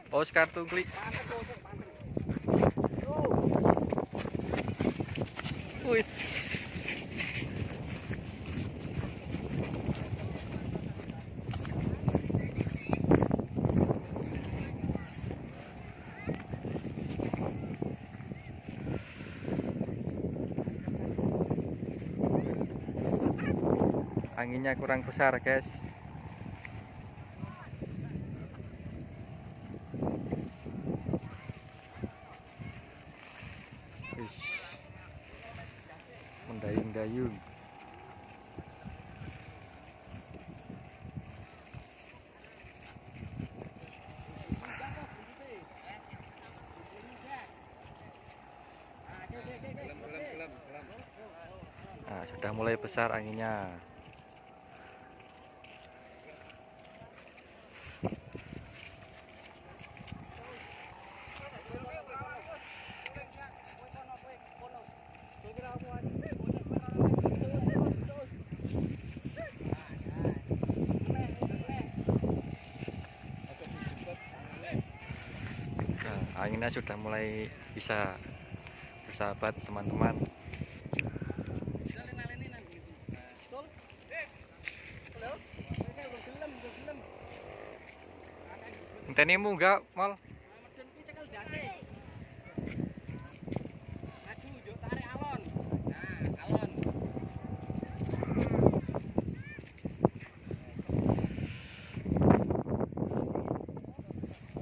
Oscar Tungkli. Wih. Anginnya kurang besar, guys. Mendayung-dayung. Nah, sudah mulai besar anginnya. Nah, anginnya sudah mulai bisa bersahabat, teman-teman. Entenimu enggak, Mal?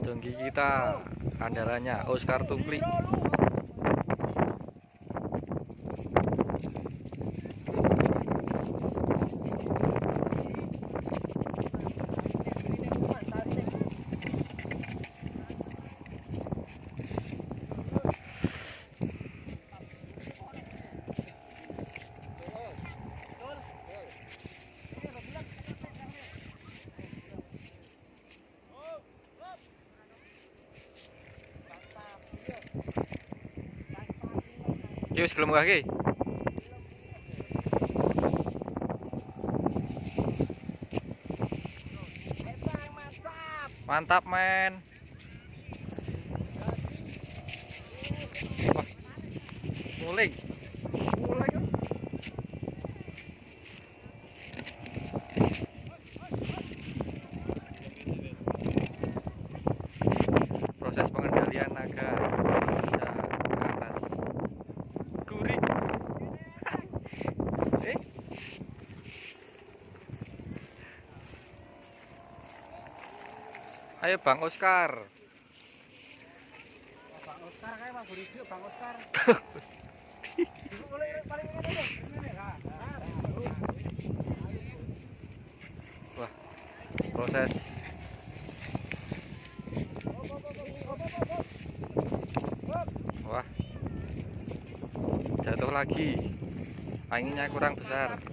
Jongki kita andalannya Oscar Tungkli. Yus gelem kaki. Mantap, men. Wah, mulai. Proses pengendalian naga bisa ke atas. Gurih. Ayo Bang Oscar. Bang Oscar kayak Pak Burijo, Bang Oscar. Wah, proses wah, jatuh lagi. Anginnya kurang besar.